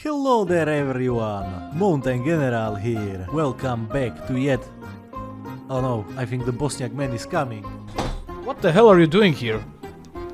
Hello there everyone, Mountain General here. Welcome back to yet... Oh no, I think the Bosniak man is coming. What the hell are you doing here?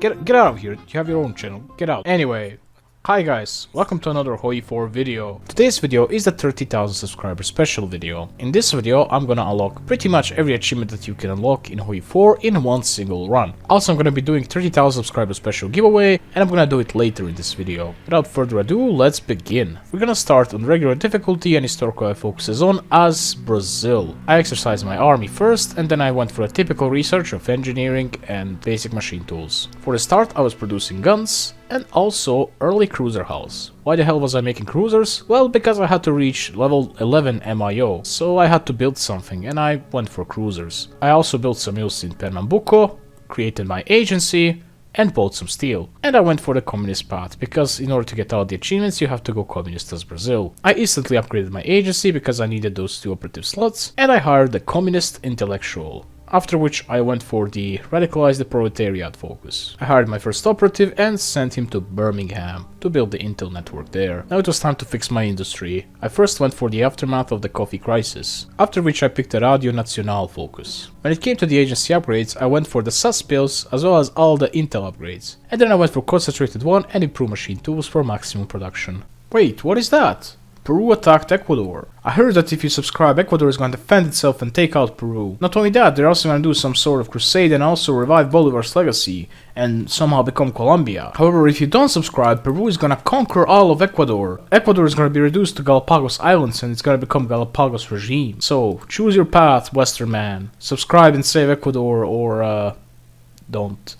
Get out of here, you have your own channel, get out. Anyway, hi guys, welcome to another Hoi 4 video. Today's video is the 30,000 subscriber special video. In this video, I'm gonna unlock pretty much every achievement that you can unlock in Hoi 4 in one single run. Also, I'm gonna be doing 30,000 subscriber special giveaway, and I'm gonna do it later in this video. Without further ado, let's begin. We're gonna start on regular difficulty, and historical I focuses on as Brazil. I exercised my army first, and then I went for a typical research of engineering and basic machine tools. For the start, I was producing guns, and also early cruiser hulls. Why the hell was I making cruisers? Well, because I had to reach level 11 MIO, so I had to build something, and I went for cruisers. I also built some mills in Pernambuco, created my agency, and bought some steel. And I went for the communist path, because in order to get all the achievements you have to go communist as Brazil. I instantly upgraded my agency because I needed those 2 operative slots, and I hired the communist intellectual. After which I went for the radicalize the proletariat focus. I hired my first operative and sent him to Birmingham to build the Intel network there. Now it was time to fix my industry. I first went for the aftermath of the coffee crisis, after which I picked the Radio Nacional focus. When it came to the agency upgrades, I went for the SAS pills as well as all the Intel upgrades. And then I went for concentrated 1 and improved machine tools for maximum production. Wait, what is that? Peru attacked Ecuador. I heard that if you subscribe, Ecuador is going to defend itself and take out Peru. Not only that, they're also going to do some sort of crusade and also revive Bolivar's legacy and somehow become Colombia. However, if you don't subscribe, Peru is going to conquer all of Ecuador. Ecuador is going to be reduced to Galapagos Islands and it's going to become Galapagos regime. So, choose your path, Western man. Subscribe and save Ecuador or don't.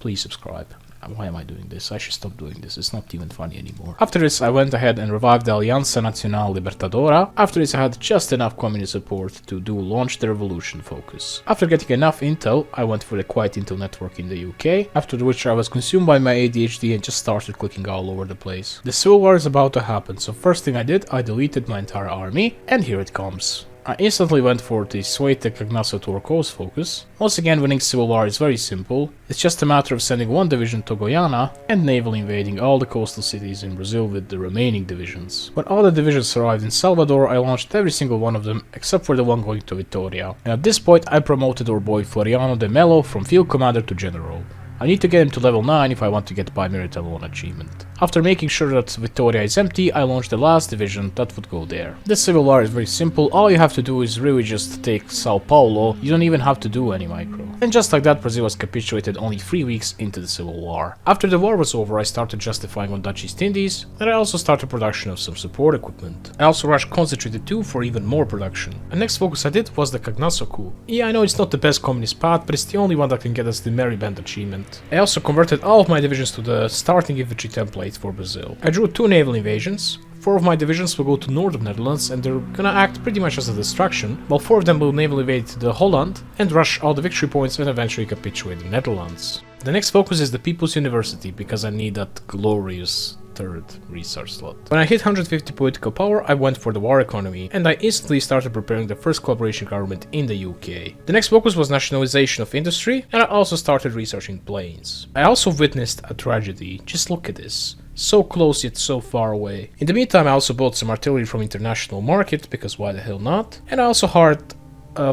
Please subscribe. Why am I doing this? I should stop doing this. It's not even funny anymore. After this, I went ahead and revived the Alianza Nacional Libertadora. After this, I had just enough communist support to do launch the revolution focus. After getting enough intel, I went for the quiet intel network in the UK, after which I was consumed by my ADHD and just started clicking all over the place. The civil war is about to happen, so first thing I did, I deleted my entire army, and here it comes. I instantly went for the Suete Cagnaso Turcos focus. Once again, winning civil war is very simple. It's just a matter of sending 1 division to Guyana and naval invading all the coastal cities in Brazil with the remaining divisions. When all the divisions arrived in Salvador, I launched every single one of them except for the one going to Vitoria. And at this point, I promoted our boy Floriano de Mello from field commander to general. I need to get him to level 9 if I want to get by merit alone achievement. After making sure that Vitoria is empty, I launched the last division that would go there. This civil war is very simple, all you have to do is really just take Sao Paulo, you don't even have to do any micro. And just like that, Brazil was capitulated only 3 weeks into the civil war. After the war was over, I started justifying on Dutch East Indies, and I also started production of some support equipment. I also rushed concentrated 2 for even more production. The next focus I did was the Cagnaso coup. Yeah, I know it's not the best communist path, but it's the only one that can get us the Merry Band achievement. I also converted all of my divisions to the starting infantry template for Brazil. I drew 2 naval invasions. 4 of my divisions will go to north of Netherlands and they're gonna act pretty much as a distraction, while 4 of them will naval invade the Holland and rush all the victory points and eventually capitulate the Netherlands. The next focus is the People's University, because I need that glorious 3rd research slot. When I hit 150 political power, I went for the war economy, and I instantly started preparing the first collaboration government in the UK. The next focus was nationalization of industry, and I also started researching planes. I also witnessed a tragedy. Just look at this. So close yet so far away. In the meantime, I also bought some artillery from international market, because why the hell not? And I also hired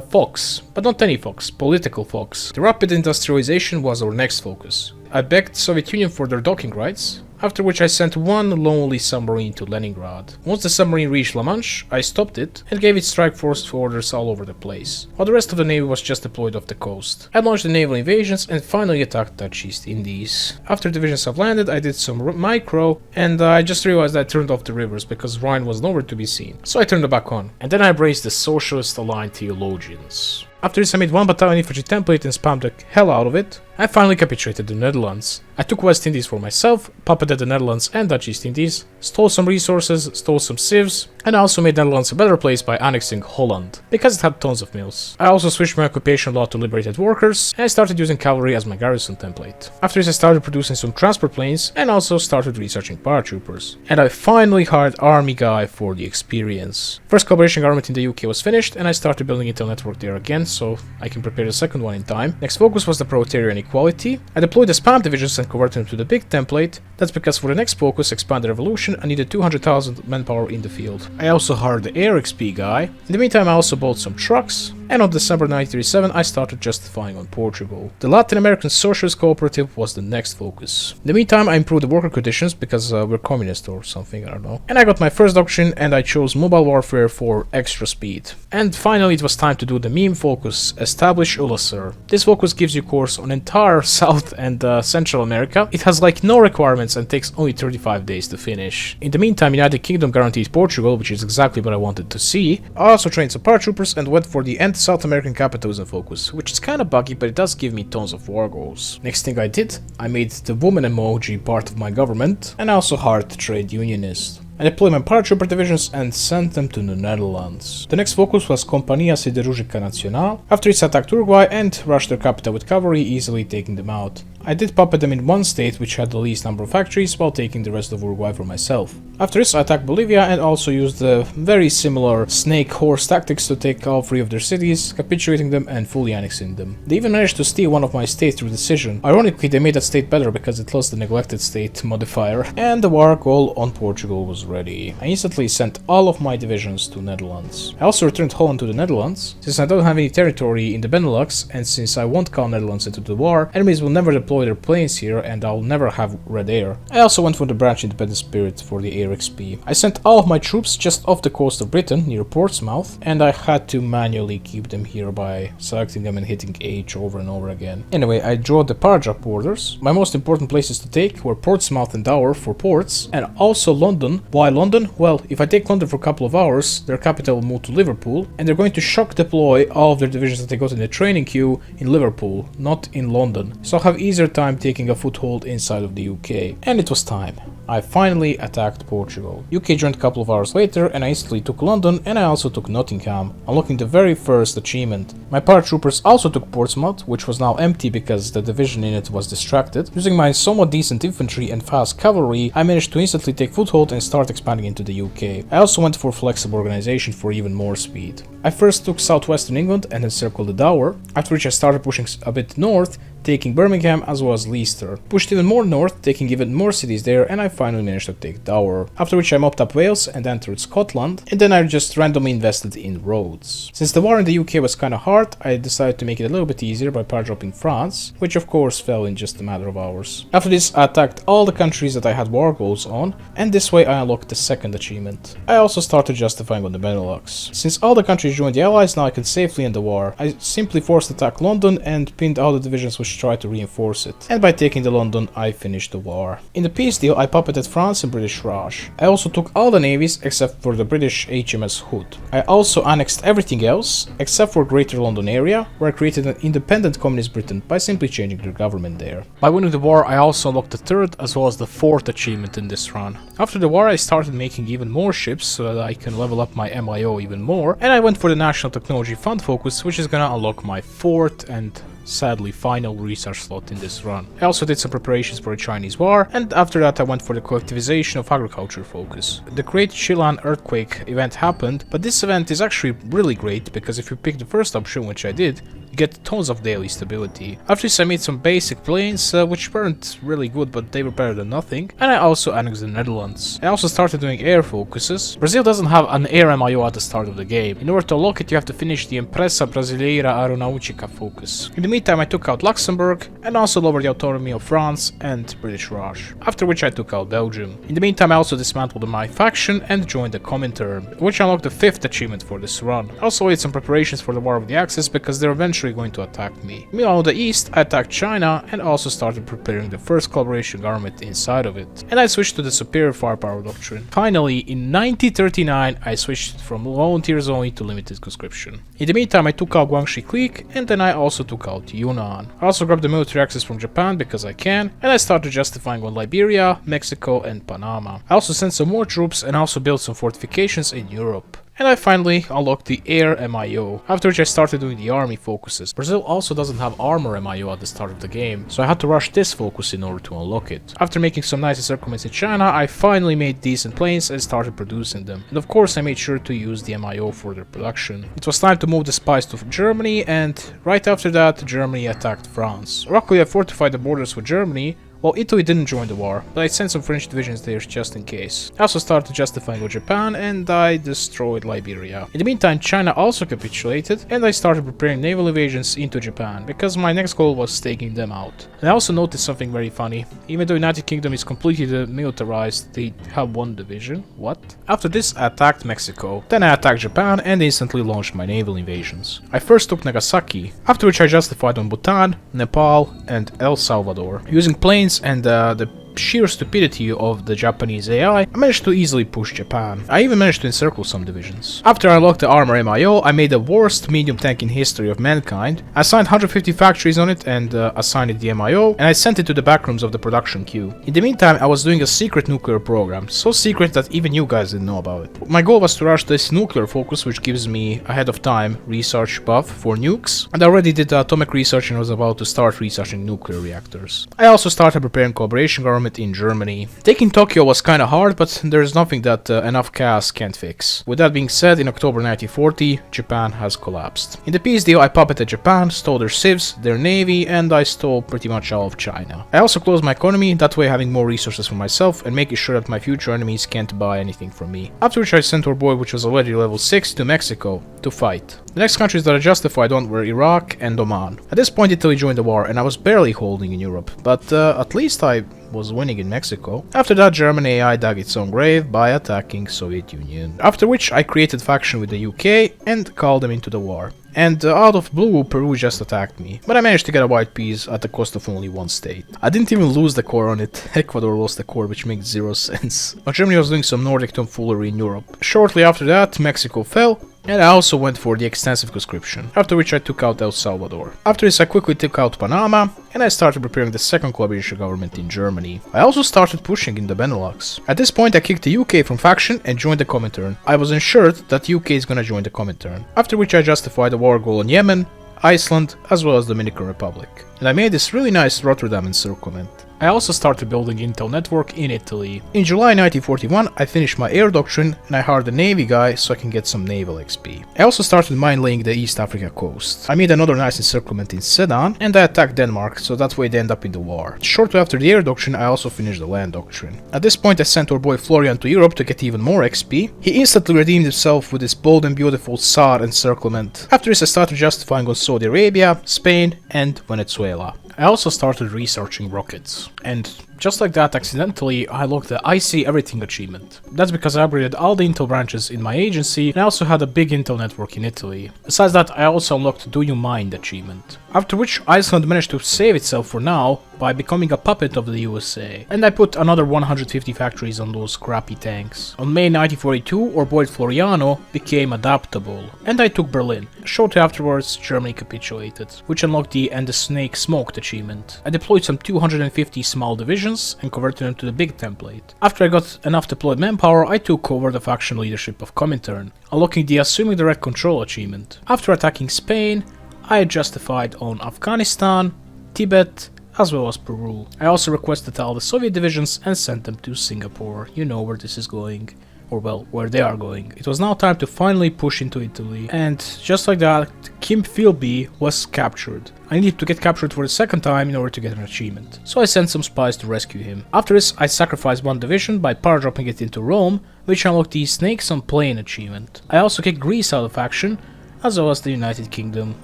Fox, but not any Fox, political Fox. The rapid industrialization was our next focus. I begged Soviet Union for their docking rights, after which I sent 1 lonely submarine to Leningrad. Once the submarine reached La Manche, I stopped it and gave it strike force orders all over the place, while the rest of the navy was just deployed off the coast. I launched the naval invasions and finally attacked Dutch East Indies. After divisions have landed, I did some micro, and I just realized I turned off the rivers because Rhine was nowhere to be seen, so I turned it back on. And then I embraced the socialist aligned theologians. After this, I made 1 battalion infantry template and spammed the hell out of it. I finally capitulated the Netherlands. I took West Indies for myself, puppeted the Netherlands and Dutch East Indies, stole some resources, stole some civs, and I also made Netherlands a better place by annexing Holland, because it had tons of mills. I also switched my occupation law to liberated workers, and I started using cavalry as my garrison template. After this, I started producing some transport planes, and also started researching paratroopers. And I finally hired army guy for the experience. First collaboration government in the UK was finished, and I started building Intel network there again, so I can prepare the second one in time. Next focus was the proletarian equality. I deployed the spam divisions and converted them to the big template. That's because for the next focus, Expand the Revolution, I needed 200,000 manpower in the field. I also hired the air XP guy. In the meantime, I also bought some trucks. And on December 1937, I started justifying on Portugal. The Latin American Socialist Cooperative was the next focus. In the meantime, I improved the worker conditions because we're communist or something, I don't know. And I got my first doctrine and I chose mobile warfare for extra speed. And finally, it was time to do the meme focus, establish ULASR. This focus gives you course on entire South and Central America. It has like no requirements and takes only 35 days to finish. In the meantime, United Kingdom guarantees Portugal, which is exactly what I wanted to see. I also trained some paratroopers and went for the South American capitalism focus, which is kinda buggy, but it does give me tons of war goals. Next thing I did, I made the woman emoji part of my government, and I also hired the trade unionist. I deployed my paratrooper divisions and sent them to the Netherlands. The next focus was Companhia Siderúrgica Nacional. After it attacked Uruguay and rushed their capital with cavalry, easily taking them out. I did puppet them in one state which had the least number of factories while taking the rest of Uruguay for myself. After this I attacked Bolivia and also used the very similar snake horse tactics to take all 3 of their cities, capitulating them and fully annexing them. They even managed to steal one of my states through decision. Ironically, they made that state better because it lost the neglected state modifier, and the war goal on Portugal was ready. I instantly sent all of my divisions to Netherlands. I also returned Holland to the Netherlands. Since I don't have any territory in the Benelux, and since I won't call Netherlands into the war, enemies will never deploy their planes here and I'll never have red air. I also went for the branch independent spirit for the air XP. I sent all of my troops just off the coast of Britain near Portsmouth, and I had to manually keep them here by selecting them and hitting H over and over again. Anyway, I drew the paragraph borders. My most important places to take were Portsmouth and Dover for ports, and also London. Why London? Well, if I take London for a couple of hours, their capital will move to Liverpool, and they're going to shock deploy all of their divisions that they got in the training queue in Liverpool, not in London. So I'll have easier time taking a foothold inside of the UK. And it was time. I finally attacked Portugal. UK joined a couple of hours later, and I instantly took London, and I also took Nottingham, unlocking the very first achievement. My paratroopers also took Portsmouth, which was now empty because the division in it was distracted. Using my somewhat decent infantry and fast cavalry, I managed to instantly take foothold and start expanding into the UK. I also went for flexible organization for even more speed. I first took southwestern England and encircled the Dower, after which I started pushing a bit north, taking Birmingham as well as Leicester. Pushed even more north, taking even more cities there, and I finally managed to take Dover. After which I mopped up Wales and entered Scotland, and then I just randomly invested in roads. Since the war in the UK was kinda hard, I decided to make it a little bit easier by power-dropping France, which of course fell in just a matter of hours. After this, I attacked all the countries that I had war goals on, and this way I unlocked the second achievement. I also started justifying on the Benelux. Since all the countries joined the Allies, now I can safely end the war. I simply forced attack London and pinned all the divisions which tried to reinforce it. And by taking the London, I finished the war. In the peace deal, I puppeted France and British Raj. I also took all the navies except for the British HMS Hood. I also annexed everything else except for Greater London area, where I created an independent communist Britain by simply changing their government there. By winning the war, I also unlocked the third as well as the fourth achievement in this run. After the war, I started making even more ships so that I can level up my MIO even more, and I went for the National Technology Fund focus, which is gonna unlock my fourth and sadly final research slot in this run. I also did some preparations for a Chinese war, and after that I went for the collectivization of agriculture focus. The Great Chilean Earthquake event happened, but this event is actually really great because if you pick the first option, which I did, you get tons of daily stability. After this I made some basic planes, which weren't really good, but they were better than nothing, and I also annexed the Netherlands. I also started doing air focuses. Brazil doesn't have an air MIO at the start of the game. In order to unlock it, you have to finish the Empresa Brasileira Aeronautica focus. In the meantime, I took out Luxembourg and also lowered the autonomy of France and British Raj, after which I took out Belgium. In the meantime, I also dismantled my faction and joined the Comintern, which unlocked the fifth achievement for this run. I also made some preparations for the War of the Axis because they're eventually going to attack me. Meanwhile, on the east, I attacked China and also started preparing the first collaboration government inside of it. And I switched to the Superior Firepower Doctrine. Finally, in 1939, I switched from volunteers only to limited conscription. In the meantime, I took out Guangxi Clique, and then I also took out Yunnan. I also grabbed the military access from Japan because I can, and I started justifying on Liberia, Mexico, and Panama. I also sent some more troops and also built some fortifications in Europe. and I finally unlocked the Air MIO, after which I started doing the army focuses. Brazil also doesn't have Armor MIO at the start of the game, so I had to rush this focus in order to unlock it. After making some nice encirclements in China, I finally made decent planes and started producing them. And of course I made sure to use the MIO for their production. It was time to move the spies to Germany, and right after that Germany attacked France. Luckily I fortified the borders with Germany. Well, Italy didn't join the war, but I sent some French divisions there just in case. I also started justifying with Japan, and I destroyed Liberia. In the meantime, China also capitulated, and I started preparing naval invasions into Japan, because my next goal was taking them out. And I also noticed something very funny. Even though United Kingdom is completely demilitarized, they have one division. What? After this, I attacked Mexico. Then I attacked Japan and instantly launched my naval invasions. I first took Nagasaki, after which I justified on Bhutan, Nepal, and El Salvador. Using planes and the sheer stupidity of the Japanese AI, I managed to easily push Japan. I even managed to encircle some divisions. After I unlocked the Armor MIO, I made the worst medium tank in history of mankind. I assigned 150 factories on it and assigned it the MIO, and I sent it to the backrooms of the production queue. In the meantime, I was doing a secret nuclear program, so secret that even you guys didn't know about it. My goal was to rush this nuclear focus, which gives me ahead of time research buff for nukes, and I already did atomic research and was about to start researching nuclear reactors. I also started preparing cooperation government in Germany. Taking Tokyo was kinda hard, but there's nothing that enough chaos can't fix. With that being said, in October 1940, Japan has collapsed. In the peace deal, I puppeted Japan, stole their civs, their navy, and I stole pretty much all of China. I also closed my economy, that way having more resources for myself and making sure that my future enemies can't buy anything from me. After which I sent our boy, which was already level 6, to Mexico to fight. The next countries that I justified on were Iraq and Oman. At this point Italy joined the war and I was barely holding in Europe, but at least I was winning in Mexico. After that, German AI dug its own grave by attacking Soviet Union. After which I created faction with the UK and called them into the war. And out of blue, Peru just attacked me. But I managed to get a white peace at the cost of only one state. I didn't even lose the core on it. Ecuador lost the core, which makes zero sense. But Germany was doing some Nordic tomfoolery in Europe. Shortly after that, Mexico fell, and I also went for the extensive conscription, after which I took out El Salvador. After this I quickly took out Panama, and I started preparing the second coalition government in Germany. I also started pushing in the Benelux. At this point I kicked the UK from faction and joined the Comintern. I was ensured that UK is gonna join the Comintern. After which I justified the war goal on Yemen, Iceland, as well as Dominican Republic. And I made this really nice Rotterdam encirclement. I also started building Intel network in Italy. In July 1941 I finished my air doctrine and I hired a navy guy so I can get some naval XP. I also started mine laying the East Africa coast. I made another nice encirclement in Sedan and I attacked Denmark, so that way they end up in the war. Shortly after the air doctrine I also finished the land doctrine. At this point I sent our boy Florian to Europe to get even more XP. He instantly redeemed himself with his bold and beautiful Tsar encirclement. After this I started justifying on Saudi Arabia, Spain and Venezuela. I also started researching rockets, and just like that, accidentally, I unlocked the I See Everything achievement. That's because I upgraded all the Intel branches in my agency, and I also had a big Intel network in Italy. Besides that, I also unlocked Do You Mind achievement. After which, Iceland managed to save itself for now by becoming a puppet of the USA. And I put another 150 factories on those crappy tanks. On May 1942, our boy Floriano became adaptable, and I took Berlin. Shortly afterwards, Germany capitulated, which unlocked the And the Snake Smoked achievement. I deployed some 250 small divisions and converted them to the big template. After I got enough deployed manpower, I took over the faction leadership of Comintern, unlocking the Assuming Direct Control achievement. After attacking Spain, I justified on Afghanistan, Tibet, as well as Peru. I also requested all the Soviet divisions and sent them to Singapore. You know where this is going. Or well, where they are going. It was now time to finally push into Italy, and just like that, Kim Philby was captured. I needed to get captured for the second time in order to get an achievement, so I sent some spies to rescue him. After this, I sacrificed one division by paradropping it into Rome, which unlocked the Snakes on Plane achievement. I also kicked Greece out of faction, as well as the United Kingdom.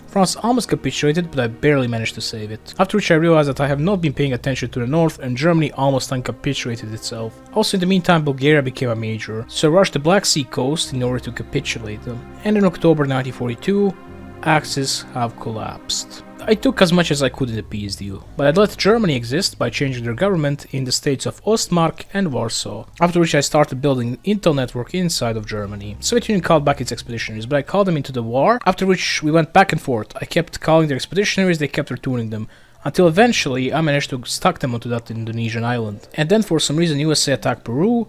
France almost capitulated, but I barely managed to save it. After which I realized that I have not been paying attention to the north and Germany almost uncapitulated itself. Also in the meantime Bulgaria became a major, so I rushed the Black Sea coast in order to capitulate them. And in October 1942, Axis have collapsed. I took as much as I could in the peace deal, but I let Germany exist by changing their government in the states of Ostmark and Warsaw, after which I started building an Intel network inside of Germany. Soviet Union called back its expeditionaries, but I called them into the war, after which we went back and forth. I kept calling their expeditionaries, they kept returning them, until eventually I managed to stuck them onto that Indonesian island. And then for some reason USA attacked Peru,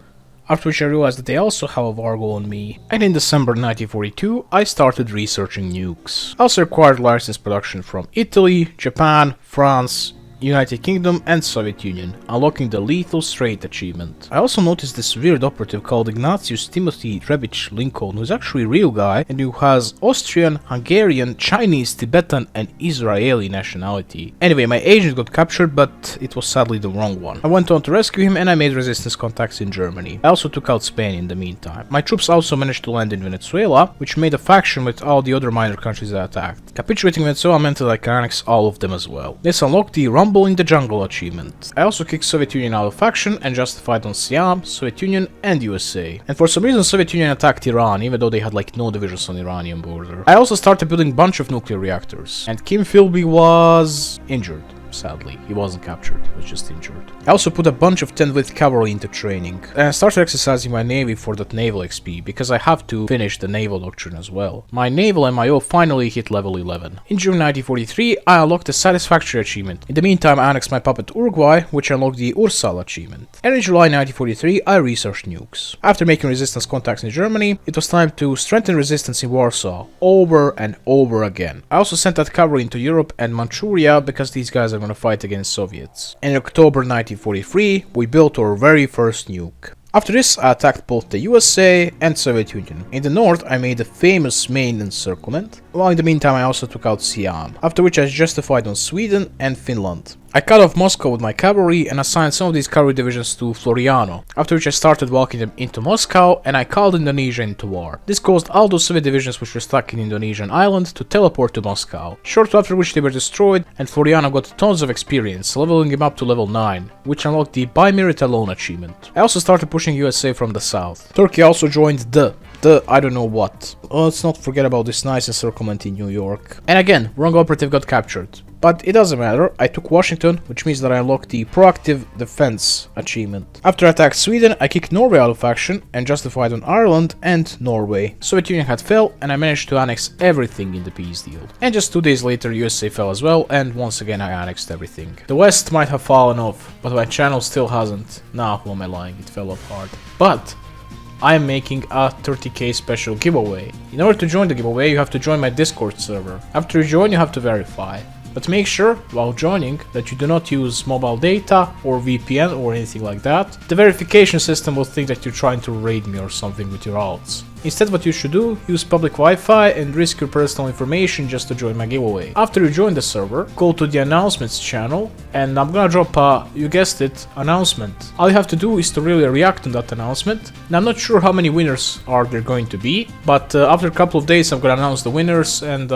after which I realized that they also have a war goal on me. And in December 1942, I started researching nukes. I also acquired licensed production from Italy, Japan, France, United Kingdom and Soviet Union, unlocking the Lethal Strait achievement. I also noticed this weird operative called Ignatius Timothy Rebich Lincoln, who's actually a real guy and who has Austrian, Hungarian, Chinese, Tibetan and Israeli nationality. Anyway, my agent got captured, but it was sadly the wrong one. I went on to rescue him and I made resistance contacts in Germany. I also took out Spain in the meantime. My troops also managed to land in Venezuela, which made a faction with all the other minor countries that attacked. Capitulating Venezuela meant that I can annex all of them as well. This unlocked the Rumble in the Jungle achievement. I also kicked Soviet Union out of faction and justified on Siam, Soviet Union and USA. And for some reason Soviet Union attacked Iran, even though they had like no divisions on the Iranian border. I also started building a bunch of nuclear reactors. And Kim Philby was injured. Sadly, he wasn't captured, he was just injured. I also put a bunch of 10th cavalry into training, and I started exercising my navy for that naval XP, because I have to finish the naval doctrine as well. My naval MIO finally hit level 11. In June 1943, I unlocked the Satisfactory achievement. In the meantime, I annexed my puppet Uruguay, which unlocked the Ursal achievement. And in July 1943, I researched nukes. After making resistance contacts in Germany, it was time to strengthen resistance in Warsaw, over and over again. I also sent that cavalry into Europe and Manchuria, because these guys are going to fight against Soviets. And in October 1943, we built our very first nuke. After this, I attacked both the USA and Soviet Union. In the north, I made the famous main encirclement, while in the meantime I also took out Siam, after which I justified on Sweden and Finland. I cut off Moscow with my cavalry and assigned some of these cavalry divisions to Floriano, after which I started walking them into Moscow and I called Indonesia into war. This caused all those Soviet divisions which were stuck in Indonesian island to teleport to Moscow, shortly after which they were destroyed and Floriano got tons of experience, leveling him up to level 9, which unlocked the By Merit Alone achievement. I also started pushing USA from the south. Turkey also joined the I don't know what. Let's not forget about this nice encirclement in New York. And again, wrong operative got captured. But it doesn't matter, I took Washington, which means that I unlocked the Proactive Defense achievement. After I attacked Sweden, I kicked Norway out of faction and justified on Ireland and Norway. Soviet Union had fell and I managed to annex everything in the peace deal. And just 2 days later USA fell as well and once again I annexed everything. The West might have fallen off, but my channel still hasn't. Nah, who am I lying, it fell off hard. But I am making a 30k special giveaway. In order to join the giveaway, you have to join my Discord server. After you join, you have to verify. But make sure, while joining, that you do not use mobile data or VPN or anything like that. The verification system will think that you're trying to raid me or something with your alts. Instead, what you should do, use public Wi-Fi and risk your personal information just to join my giveaway. After you join the server, go to the announcements channel and I'm gonna drop a, you guessed it, announcement. All you have to do is to really react on that announcement. Now I'm not sure how many winners are there going to be, but after a couple of days I'm gonna announce the winners and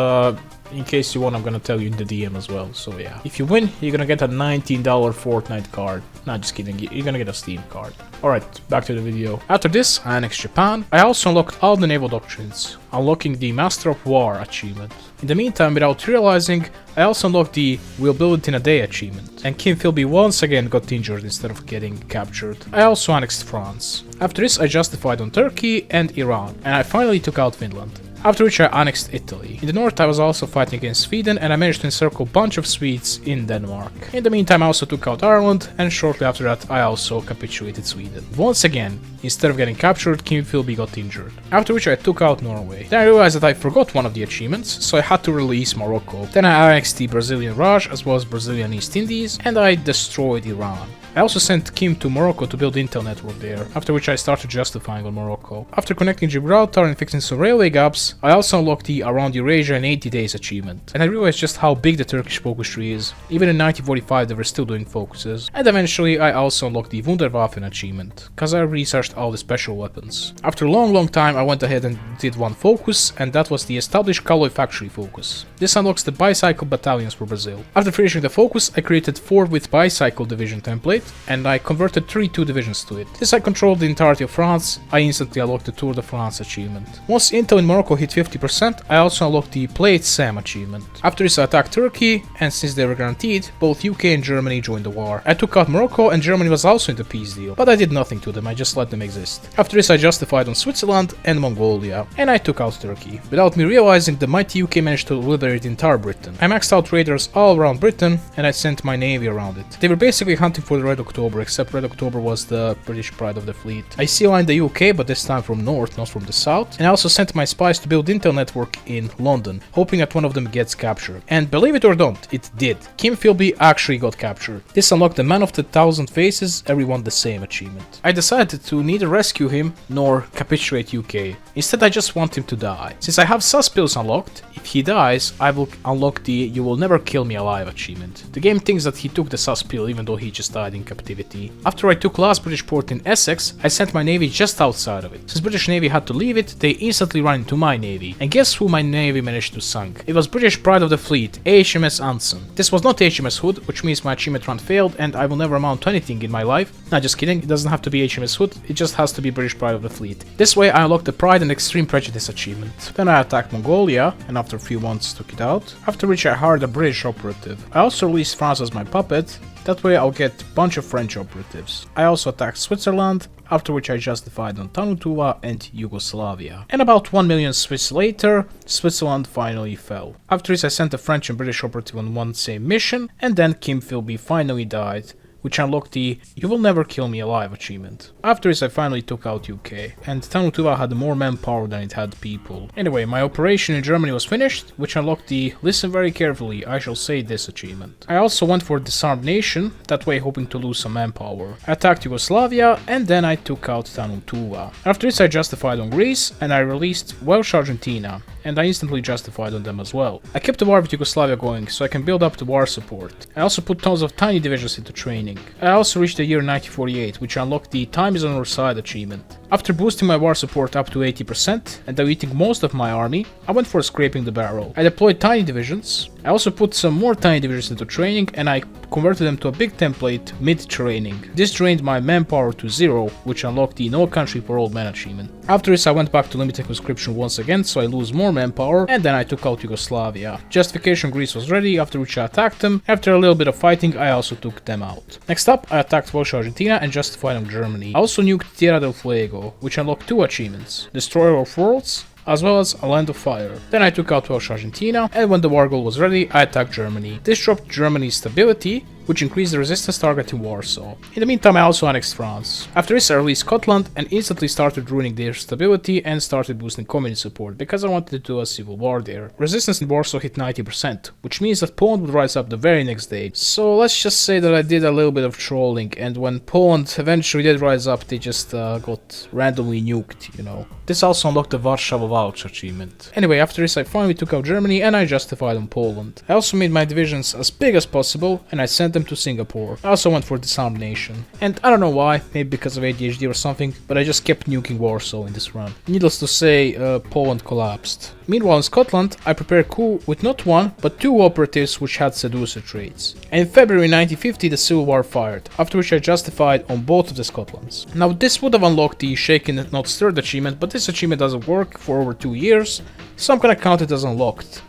in case you want, I'm gonna tell you in the DM as well, so yeah. If you win, you're gonna get a $19 Fortnite card. Nah, just kidding, you're gonna get a Steam card. Alright, back to the video. After this, I annexed Japan. I also unlocked all the naval doctrines, unlocking the Master of War achievement. In the meantime, without realizing, I also unlocked the We'll Build It in a Day achievement. And Kim Philby once again got injured instead of getting captured. I also annexed France. After this, I justified on Turkey and Iran. And I finally took out Finland. After which I annexed Italy. In the north I was also fighting against Sweden and I managed to encircle a bunch of Swedes in Denmark. In the meantime I also took out Ireland and shortly after that I also capitulated Sweden. Once again, instead of getting captured, Kim Philby got injured. After which I took out Norway. Then I realized that I forgot one of the achievements, so I had to release Morocco. Then I annexed the Brazilian Raj as well as Brazilian East Indies and I destroyed Iran. I also sent Kim to Morocco to build Intel network there, after which I started justifying on Morocco. After connecting Gibraltar and fixing some railway gaps, I also unlocked the Around Eurasia in 80 days achievement. And I realized just how big the Turkish focus tree is. Even in 1945 they were still doing focuses. And eventually I also unlocked the Wunderwaffen achievement, cause I researched all the special weapons. After a long time I went ahead and did one focus, and that was the established Caloi factory focus. This unlocks the bicycle battalions for Brazil. After finishing the focus, I created 4 with bicycle division template, and I converted 32 divisions to it. Since I controlled the entirety of France, I instantly unlocked the Tour de France achievement. Once Intel in Morocco hit 50%, I also unlocked the Play It Sam achievement. After this I attacked Turkey, and since they were guaranteed, both UK and Germany joined the war. I took out Morocco and Germany was also in the peace deal, but I did nothing to them, I just let them exist. After this I justified on Switzerland and Mongolia, and I took out Turkey. Without me realizing, the mighty UK managed to liberate the entire Britain. I maxed out raiders all around Britain, and I sent my navy around it. They were basically hunting for the Red October, except Red October was the British pride of the fleet. I sea lined the UK, but this time from north, not from the south, and I also sent my spies to build intel network in London, hoping that one of them gets captured. And believe it or not, it did. Kim Philby actually got captured. This unlocked the Man of the Thousand Faces, everyone the same achievement. I decided to neither rescue him nor capitulate UK. Instead, I just want him to die. Since I have sus pills unlocked, if he dies, I will unlock the You Will Never Kill Me Alive achievement. The game thinks that he took the sus pill even though he just died in captivity. After I took last British port in Essex, I sent my navy just outside of it. Since British Navy had to leave it, they instantly ran into my navy. And guess who my navy managed to sink? It was British pride of the fleet, HMS Anson. This was not HMS Hood, which means my achievement run failed and I will never amount to anything in my life. Nah, just kidding, it doesn't have to be HMS Hood, it just has to be British pride of the fleet. This way I unlocked the Pride and Extreme Prejudice achievement. Then I attacked Mongolia, and after a few months took it out, after which I hired a British operative. I also released France as my puppet, that way I'll get a bunch of French operatives. I also attacked Switzerland, after which I justified on Tanutuva and Yugoslavia. And about 1 million Swiss later, Switzerland finally fell. After this I sent a French and British operative on one same mission, and then Kim Philby finally died, which unlocked the You Will Never Kill Me Alive achievement. After this I finally took out UK, and Tanutuva had more manpower than it had people. Anyway, my operation in Germany was finished, which unlocked the Listen Very Carefully, I Shall Say This achievement. I also went for Disarmed Nation, that way hoping to lose some manpower. I attacked Yugoslavia, and then I took out Tanutuva. After this I justified on Greece, and I released Welsh Argentina, and I instantly justified on them as well. I kept the war with Yugoslavia going, so I can build up the war support. I also put tons of tiny divisions into training. I also reached the year 1948, which unlocked the Time is on our side achievement. After boosting my war support up to 80% and deleting most of my army, I went for scraping the barrel. I deployed tiny divisions. I also put some more tiny divisions into training, and I converted them to a big template mid-training. This drained my manpower to 0, which unlocked the No Country for Old Men achievement. After this I went back to limited conscription once again, so I lose more manpower, and then I took out Yugoslavia. Justification Greece was ready, after which I attacked them. After a little bit of fighting, I also took them out. Next up, I attacked Welsh Argentina and justified on Germany. I also nuked Tierra del Fuego, which unlocked 2 achievements, Destroyer of Worlds, as well as a Land of Fire. Then I took out Welsh Argentina, and when the war goal was ready, I attacked Germany. This dropped Germany's stability, which increased the resistance target in Warsaw. In the meantime, I also annexed France. After this, I released Scotland and instantly started ruining their stability and started boosting communist support, because I wanted to do a civil war there. Resistance in Warsaw hit 90%, which means that Poland would rise up the very next day. So let's just say that I did a little bit of trolling, and when Poland eventually did rise up, they just got randomly nuked, you know. This also unlocked the Warsaw Waltz achievement. Anyway, after this I finally took out Germany and I justified on Poland. I also made my divisions as big as possible and I sent them to Singapore. I also went for Disarmed Nation. And I don't know why, maybe because of ADHD or something, but I just kept nuking Warsaw in this run. Needless to say, Poland collapsed. Meanwhile in Scotland, I prepared a coup with not 1, but 2 operatives which had seducer traits. And in February 1950 the Civil War fired, after which I justified on both of the Scotlands. Now this would have unlocked the Shaken and Not Stirred achievement, but this achievement doesn't work for over 2 years, so I'm gonna count it as unlocked.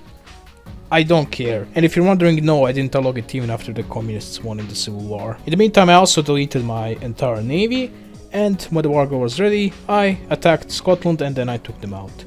I don't care. And if you're wondering, no, I didn't unlock it even after the communists won in the Civil War. In the meantime, I also deleted my entire navy, and when the war goal was ready, I attacked Scotland and then I took them out,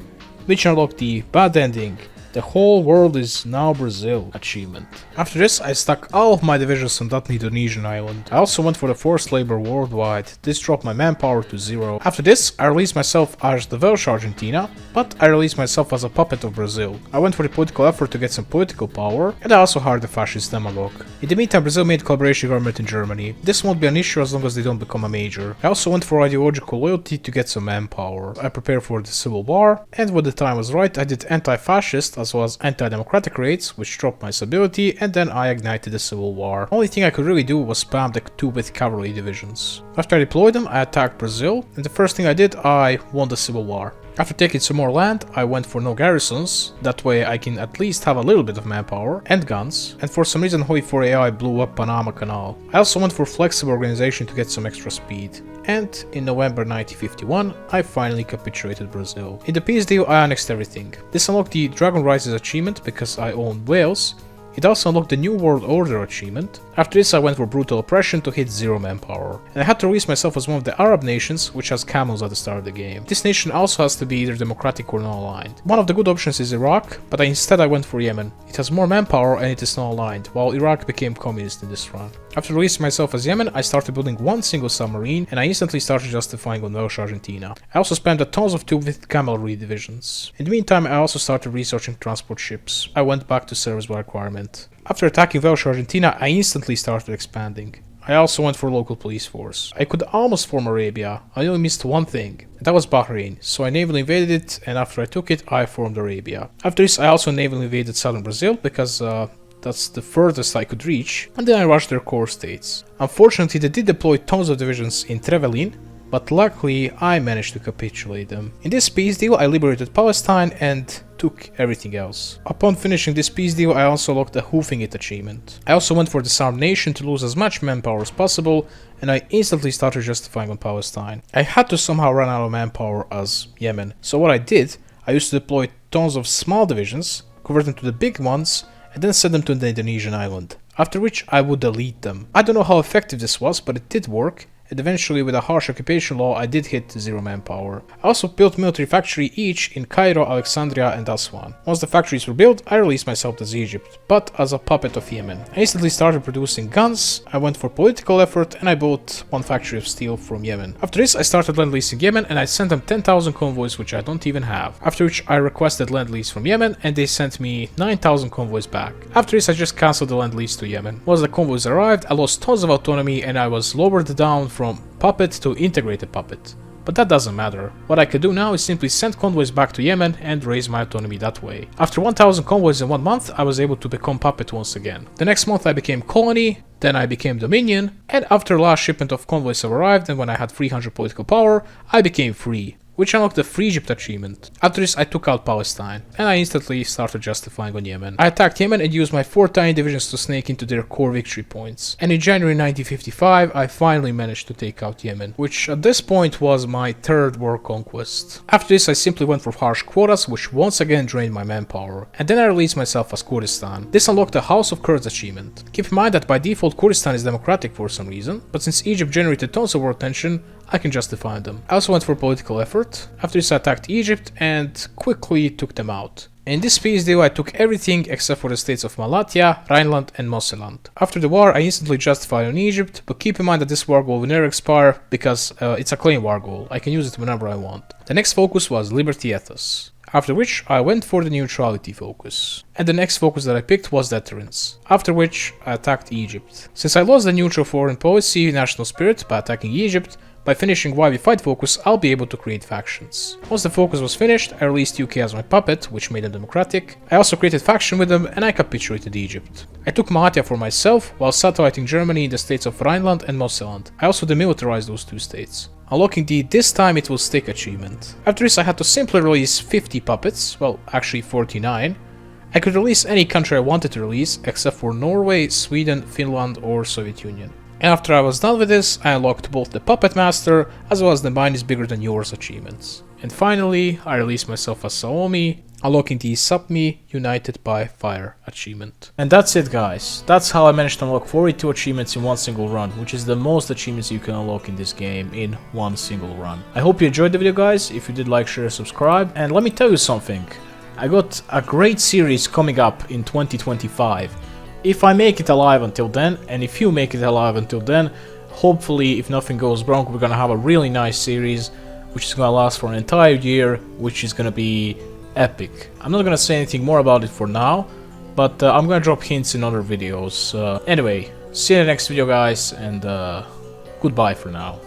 which unlocked the bad ending. The whole world is now Brazil achievement. After this, I stuck all of my divisions on that Indonesian island. I also went for the forced labor worldwide. This dropped my manpower to 0. After this, I released myself as the Welsh Argentina, but I released myself as a puppet of Brazil. I went for the political effort to get some political power, and I also hired the fascist demagogue. In the meantime, Brazil made collaboration government in Germany. This won't be an issue as long as they don't become a major. I also went for ideological loyalty to get some manpower. I prepared for the Civil War, and when the time was right, I did anti-fascist as well as anti-democratic raids, which dropped my stability, and then I ignited the Civil War. Only thing I could really do was spam the 2-bit cavalry divisions. After I deployed them, I attacked Brazil, and the first thing I did, I won the Civil War. After taking some more land, I went for no garrisons, that way I can at least have a little bit of manpower and guns, and for some reason Hoi4AI blew up Panama Canal. I also went for flexible organization to get some extra speed. And in November 1951, I finally capitulated Brazil. In the peace deal, I annexed everything. This unlocked the Dragon Rises achievement because I owned Wales. It also unlocked the New World Order achievement. After this I went for Brutal Oppression to hit 0 manpower. And I had to release myself as one of the Arab nations which has camels at the start of the game. This nation also has to be either democratic or non-aligned. One of the good options is Iraq, but instead I went for Yemen. It has more manpower and it is non-aligned, while Iraq became communist in this run. After releasing myself as Yemen, I started building one single submarine, and I instantly started justifying on Welsh Argentina. I also spammed a tons of tubes with cavalry divisions. In the meantime, I also started researching transport ships. I went back to service by requirement. After attacking Welsh Argentina, I instantly started expanding. I also went for local police force. I could almost form Arabia, I only missed one thing. That was Bahrain, so I navally invaded it, and after I took it, I formed Arabia. After this, I also navally invaded southern Brazil, because that's the furthest I could reach, and then I rushed their core states. Unfortunately, they did deploy tons of divisions in Trevelin, but luckily I managed to capitulate them. In this peace deal, I liberated Palestine and took everything else. Upon finishing this peace deal, I also locked the Hoofing It achievement. I also went for disarmed nation to lose as much manpower as possible, and I instantly started justifying on Palestine. I had to somehow run out of manpower as Yemen, so what I did, I used to deploy tons of small divisions, convert them to the big ones, and then send them to the Indonesian island, after which I would delete them. I don't know how effective this was, but it did work, and eventually with a harsh occupation law I did hit 0 manpower. I also built military factory each in Cairo, Alexandria and Aswan. Once the factories were built, I released myself as Egypt, but as a puppet of Yemen. I instantly started producing guns, I went for political effort, and I bought one factory of steel from Yemen. After this I started lend-leasing Yemen, and I sent them 10,000 convoys which I don't even have. After which I requested lend-lease from Yemen, and they sent me 9,000 convoys back. After this I just cancelled the lend-lease to Yemen. Once the convoys arrived, I lost tons of autonomy and I was lowered down from puppet to integrated puppet. But that doesn't matter. What I could do now is simply send convoys back to Yemen and raise my autonomy that way. After 1000 convoys in 1 month, I was able to become puppet once again. The next month I became colony, then I became dominion, and after last shipment of convoys have arrived and when I had 300 political power, I became free, which unlocked the Free Egypt achievement. After this I took out Palestine, and I instantly started justifying on Yemen. I attacked Yemen and used my 4 tiny divisions to snake into their core victory points. And in January 1955 I finally managed to take out Yemen, which at this point was my 3rd war conquest. After this I simply went for harsh quotas, which once again drained my manpower. And then I released myself as Kurdistan. This unlocked the House of Kurds achievement. Keep in mind that by default Kurdistan is democratic for some reason, but since Egypt generated tons of war tension, I can justify them. I also went for political effort. After this I attacked Egypt and quickly took them out. In this peace deal I took everything except for the states of Malatya, Rhineland and Moselland. After the war I instantly justified on Egypt, but keep in mind that this war goal will never expire because it's a claim war goal. I can use it whenever I want. The next focus was Liberty Ethos. After which I went for the neutrality focus. And the next focus that I picked was deterrence. After which I attacked Egypt. Since I lost the neutral foreign policy national spirit by attacking Egypt, by finishing why we fight focus, I'll be able to create factions. Once the focus was finished, I released UK as my puppet, which made them democratic. I also created faction with them and I capitulated Egypt. I took Malatya for myself, while satelliting Germany in the states of Rhineland and Moselland. I also demilitarized those 2 states. Unlocking the This Time It Will Stick achievement. After this I had to simply release 50 puppets, well actually 49. I could release any country I wanted to release, except for Norway, Sweden, Finland or Soviet Union. And after I was done with this, I unlocked both the Puppet Master as well as the Mine is Bigger Than Yours achievements. And finally, I released myself as Saomi, unlocking the Submi United by Fire achievement. And that's it guys, that's how I managed to unlock 42 achievements in one single run, which is the most achievements you can unlock in this game in one single run. I hope you enjoyed the video guys. If you did, like, share, subscribe, and let me tell you something. I got a great series coming up in 2025. If I make it alive until then, and if you make it alive until then, hopefully if nothing goes wrong we're gonna have a really nice series which is gonna last for an entire year, which is gonna be epic. I'm not gonna say anything more about it for now, but I'm gonna drop hints in other videos. Anyway, see you in the next video guys, and goodbye for now.